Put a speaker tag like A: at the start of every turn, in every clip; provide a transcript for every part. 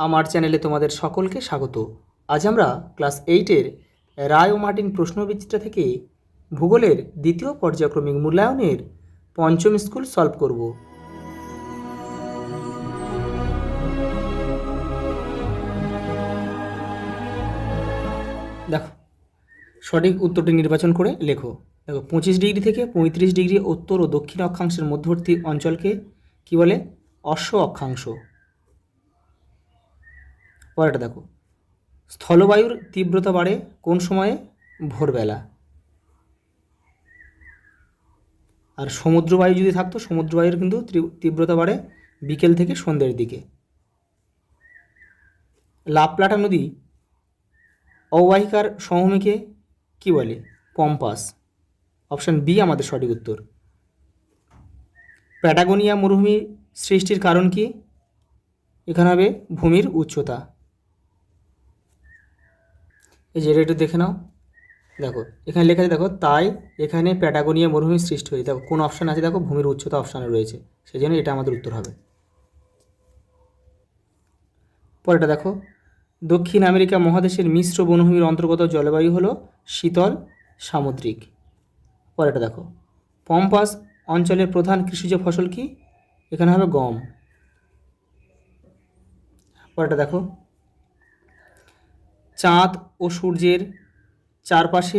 A: আমার চ্যানেলে তোমাদের সকলকে স্বাগত। আজ আমরা ক্লাস 8-এর রায় ও মার্টিন প্রশ্নবিচিত্রা থেকে ভূগোলের দ্বিতীয় পর্যায়ক্রমিক মূল্যায়নের পঞ্চম স্কুল সলভ করব। দেখো, সঠিক উত্তরটি নির্বাচন করে লেখো। দেখো, 25 ডিগ্রি থেকে 35 ডিগ্রি উত্তর ও দক্ষিণ অক্ষাংশের মধ্যবর্তী অঞ্চলকে কি বলে? অশ্ব অক্ষাংশ। পরেরটা দেখো, স্থলবায়ুর তীব্রতা বাড়ে কোন সময়ে? ভোরবেলা। আর সমুদ্রবায়ু যদি থাকতো, সমুদ্রবায়ুর কিন্তু তীব্রতা বাড়ে বিকেল থেকে সন্ধ্যের দিকে। লাপ্লাটা নদী অববাহিকার সমভূমিকে কি বলে? পম্পাস। অপশান বি আমাদের সঠিক উত্তর। প্যাটাগোনিয়া মরুভূমি সৃষ্টির কারণ কি? এখানে হবে ভূমির উচ্চতা। এই যে এটা একটু দেখে নাও। দেখো, এখানে লেখা আছে, দেখো, তাই এখানে প্যাটাগোনিয়া মরুভূমি সৃষ্টি হয়েছে। দেখো কোন অপশান আছে, দেখো ভূমির উচ্চতা অপশানে রয়েছে, সেই জন্য এটা আমাদের উত্তর হবে। পরেরটা দেখো, দক্ষিণ আমেরিকা মহাদেশের মিশ্র বনভূমির অন্তর্গত জলবায়ু হলো শীতল সামুদ্রিক। পরেরটা দেখো, পম্পাস অঞ্চলের প্রধান কৃষিজ ফসল কি? এখানে হবে গম। পরেরটা দেখো, চাঁদ ও সূর্যের চারপাশে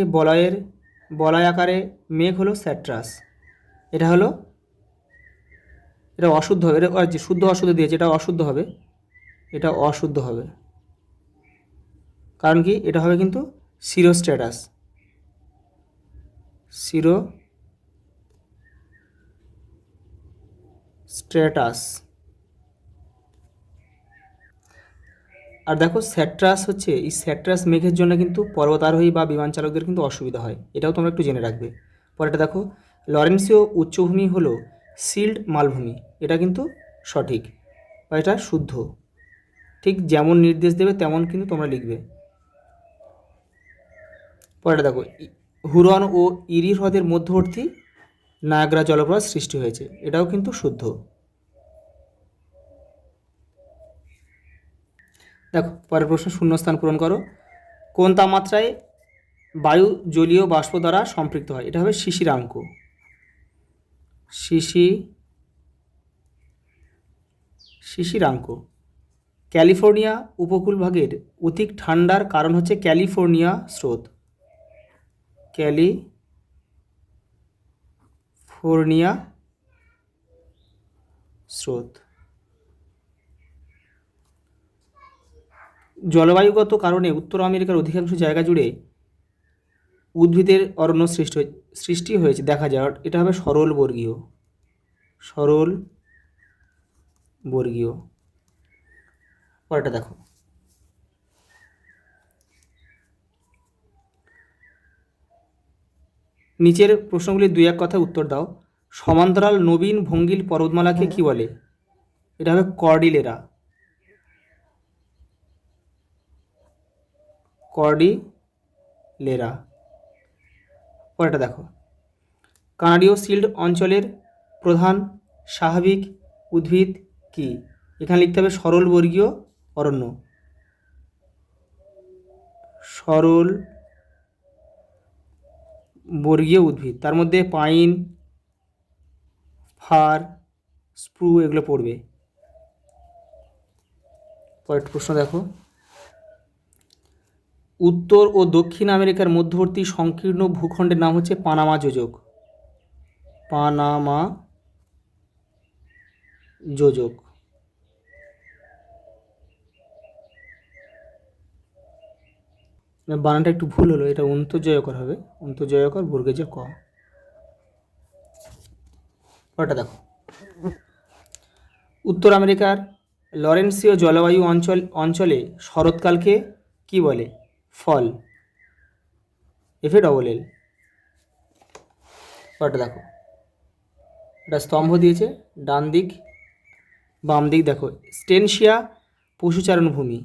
A: বলয় আকারে মেঘ হলো স্যাট্রাস। এটা অশুদ্ধ হবে। এটা যে শুদ্ধ অশুদ্ধ দিয়েছে, এটা অশুদ্ধ হবে, এটা অশুদ্ধ হবে। কারণ কি? এটা হবে কিন্তু সিরোস্ট্র্যাটাস। আর দেখো, স্যাট্রাস হচ্ছে, এই স্যাট্রাস মেঘের জন্য কিন্তু পর্বতারোহী বা বিমান চালকদের কিন্তু অসুবিধা হয়, এটাও তোমরা একটু জেনে রাখবে। পরেরটা দেখো, লরেন্সীয় উচ্চভূমি হলো সিল্ড মালভূমি। এটা কিন্তু সঠিক বা এটা শুদ্ধ। ঠিক যেমন নির্দেশ দেবে তেমন কিন্তু তোমরা লিখবে। পরেরটা দেখো, হুরন ও ইরি হ্রদের মধ্যবর্তী নায়াগ্রা জলপ্রপাত সৃষ্টি হয়েছে। এটাও কিন্তু শুদ্ধ। দেখো, পরের প্রশ্ন, শূন্যস্থান পূরণ করো। কোন তাপমাত্রায় বায়ু জলীয় বাষ্প দ্বারা সম্পৃক্ত হয়? এটা হবে শিশিরাঙ্ক। শিশিরাঙ্ক। ক্যালিফোর্নিয়া উপকূলভাগের অধিক ঠান্ডার কারণ হচ্ছে ক্যালিফোর্নিয়া স্রোত। জলবায়ুগত কারণে উত্তর আমেরিকার অধিকাংশ জায়গা জুড়ে উদ্ভিদের অরণ্য সৃষ্টি হয়েছে দেখা যায়। এটা হবে সরল বর্গীয়। পরেরটা দেখো, নিচের প্রশ্নগুলি দুই এক কথায় উত্তর দাও। সমান্তরাল নবীন ভঙ্গিল পর্বতমালাকে কি বলে? এটা হবে কর্ডিলেরা। পরেরটা দেখো, কানাডীয় শিল্ড অঞ্চলের প্রধান স্বাভাবিক উদ্ভিদ কি? এখানে লিখতে হবে সরল বর্গীয় অরণ্য। সরল বর্গীয় উদ্ভিদ, তার মধ্যে পাইন, ফার, স্প্রু এগুলো পড়বে। পরের প্রশ্ন দেখো, উত্তর ও দক্ষিণ আমেরিকার মধ্যবর্তী সংকীর্ণ ভূখণ্ডের নাম হচ্ছে পানামা যোজক। বানানটা একটু ভুল হলো, এটা অন্তর্জয়কর হবে, অন্তর্জয়কর বর্গেজ ক। ওটা দেখো, উত্তর আমেরিকার লরেন্সীয় জলবায়ু অঞ্চলে শরৎকালকে কি বলে? ফল। FALL। ওটা দেখো, এটা স্তম্ভ দিয়েছে, ডান দিক বাম দিক। দেখো, স্টেনশিয়া পশুচারণ ভূমি,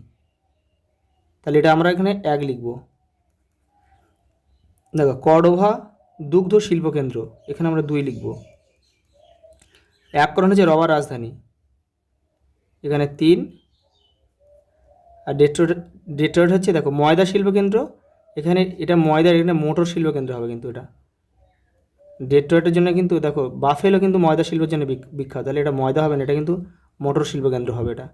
A: তাহলে এটা আমরা এখানে 1 লিখব। দেখো, কর্ডোভা দুগ্ধ শিল্পকেন্দ্র, এখানে আমরা 2 লিখব। অ্যাকরন হচ্ছে রবার রাজধানী, এখানে 3। আর ডেট্রয়েট হচ্ছে দেখো ময়দা শিল্পকেন্দ্র, এখানে এটা ময়দার, এখানে মোটর শিল্পকেন্দ্র হবে কিন্তু এটা। ডেট্রয়েটের জন্য কিন্তু দেখো বাফেলো কিন্তু ময়দা শিল্পের জন্য বিখ্যাত, তাহলে এটা ময়দা হবে না, এটা কিন্তু মোটর শিল্পকেন্দ্র হবে এটা।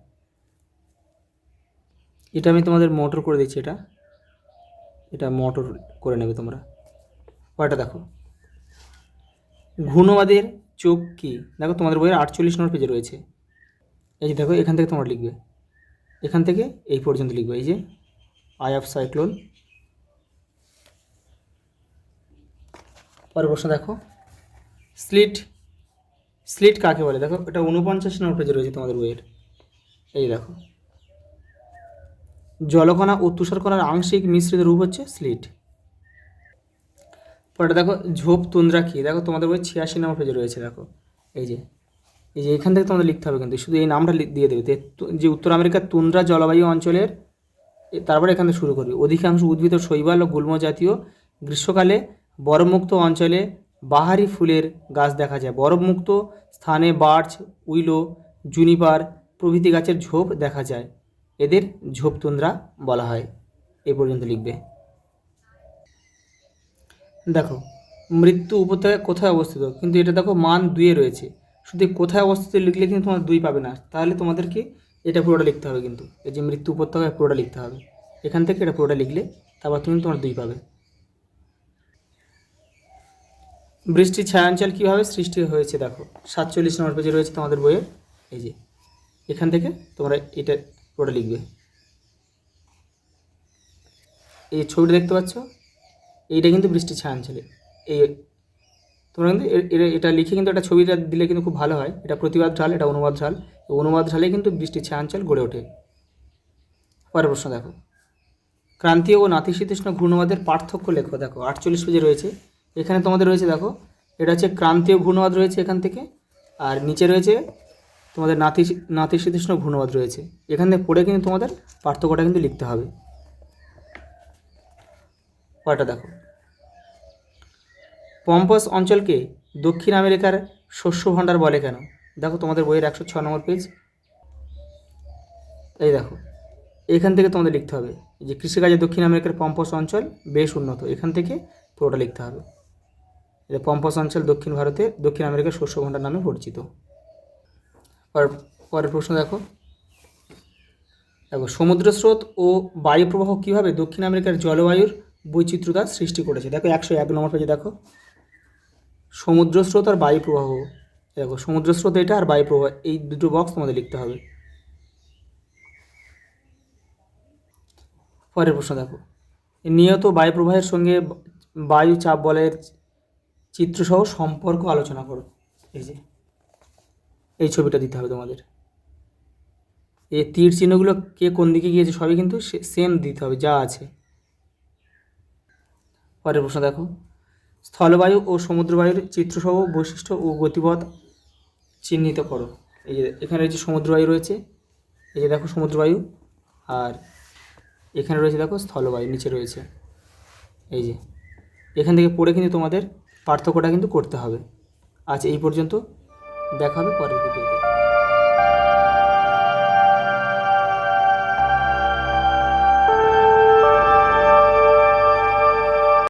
A: এটা আমি তোমাদের মোটর করে দিচ্ছি, এটা মোটর করে নেবে তোমরা। পরেরটা দেখো, ঘূর্ণবাদের চোখ কি? দেখো তোমাদের বইয়ের 48 নম্বর পেজে রয়েছে। এই যে দেখো এখান থেকে তোমরা লিখবে, এখান থেকে এই পর্যন্ত লিখবে, এই যে আই অফ সাইক্লোন। পরের প্রশ্ন দেখো, স্লিট কাকে বলে? দেখো এটা 49 নম্বর পেজে রয়েছে তোমাদের বইয়ের। এই দেখো, জলকণা ও তুষারকণার আংশিক মিশ্রিত রূপ হচ্ছে স্লিট। পরেটা দেখো, ঝোপ তুন্দ্রা কি? দেখো তোমাদের বই 86 নম্বর পেজে রয়েছে। দেখো এই যে এখান থেকে তোমাদের লিখতে হবে, কিন্তু শুধু এই নামটা দিয়ে দেবে যে উত্তর আমেরিকার তুন্দ্রা জলবায়ু অঞ্চলের, তারপরে এখান থেকে শুরু করবে। অধিকাংশ উদ্ভিদ ও শৈবাল ও গুল্ম জাতীয় গ্রীষ্মকালে বরফমুক্ত অঞ্চলে বাহারি ফুলের গাছ দেখা যায়। বরফমুক্ত স্থানে বার্চ, উইলো, জুনিপার প্রভৃতি গাছের ঝোপ দেখা যায়, এদের ঝোপ তুন্দ্রা বলা হয়। এই পর্যন্ত লিখবে। দেখো মৃত্যু উপত্যকা কোথায় অবস্থিত, কিন্তু এটা দেখো মান 2-এ রয়েছে, শুধু কোথায় অবস্থিত লিখলে কিন্তু তোমার 2 পাবে না, তাহলে তোমাদেরকে এটা পুরোটা লিখতে হবে, কিন্তু এই যে মৃত্যু উপত্যকায় পুরোটা লিখতে হবে, এখান থেকে এটা পুরোটা লিখলে তারপর তুমি তোমার 2 পাবে। বৃষ্টির ছায়াঞ্চল কীভাবে সৃষ্টি হয়েছে? দেখো 47 নম্বর পেজে রয়েছে তোমাদের বইয়ে। এই যে এখান থেকে তোমরা এটা পুরোটা লিখবে। এই ছবিটা দেখতে পাচ্ছ, এইটা কিন্তু বৃষ্টির ছায়াঞ্চলে। এই তোমরা কিন্তু এটা লিখে কিন্তু একটা ছবিটা দিলে কিন্তু খুব ভালো হয়। এটা প্রতিবাদ ঢাল, এটা অনুবাদ ঢাল, অনুবাদ ঢালে কিন্তু বৃষ্টির ছায়াঞ্চল গড়ে ওঠে। পরের প্রশ্ন দেখো, ক্রান্তীয় ও নাতিশীতোষ্ণ ঘূর্ণবাদের পার্থক্য লেখো। দেখো 48 পেজে রয়েছে, এখানে তোমাদের রয়েছে দেখো এটা হচ্ছে ক্রান্তীয় ঘূর্ণবাদ রয়েছে এখান থেকে, আর নিচে রয়েছে তোমাদের নাতিশীতোষ্ণ ঘূর্ণবাদ রয়েছে। এখান থেকে পড়ে কিন্তু তোমাদের পার্থক্যটা কিন্তু লিখতে হবে। পরেরটা দেখো, পম্পাস অঞ্চলকে দক্ষিণ আমেরিকার শস্য ভাণ্ডার বলে কেন? দেখো তোমাদের বইয়ের 106 নম্বর পেজ। এই দেখো এখান থেকে তোমাদের লিখতে হবে যে কৃষিকাজে দক্ষিণ আমেরিকার পম্পাস অঞ্চল বেশ উন্নত, এখান থেকে পুরোটা লিখতে হবে। পম্পাস অঞ্চল দক্ষিণ ভারতে দক্ষিণ আমেরিকার শস্য ভাণ্ডার নামে পরিচিত। পরের প্রশ্ন দেখো, সমুদ্র স্রোত ও বায়ু প্রবাহ কীভাবে দক্ষিণ আমেরিকার জলবায়ুর বৈচিত্র্যতা সৃষ্টি করেছে? দেখো 101 নম্বর পেজে দেখো, সমুদ্র স্রোত আর বায়ু প্রবাহ। দেখো সমুদ্র স্রোত এটা, আর বায়ু প্রবাহ, এই দুটো বক্স তোমাদের লিখতে হবে। পরের প্রশ্ন দেখো, নিয়ত বায়ু প্রবাহের সঙ্গে বায়ু চাপ বলয়ের চিত্রসহ সম্পর্ক আলোচনা করো। এই যে এই ছবিটা দিতে হবে তোমাদের। এই তীর চিহ্নগুলো কে কোন দিকে গিয়েছে সবই কিন্তু সেম দিতে হবে যা আছে। পরের প্রশ্ন দেখো, স্থলবায়ু ও সমুদ্রবায়ুর চিত্রসহ বৈশিষ্ট্য ও গতিপথ চিহ্নিত করো। এই যে এখানে রয়েছে সমুদ্রবায়ু রয়েছে, এই যে দেখো সমুদ্রবায়ু, আর এখানে রয়েছে দেখো স্থলবায়ু নিচে রয়েছে। এই যে এখান থেকে পড়ে কিন্তু তোমাদের পার্থক্যটা কিন্তু করতে হবে। আজ এই পর্যন্ত, দেখা হবে পরের ভিডিওতে।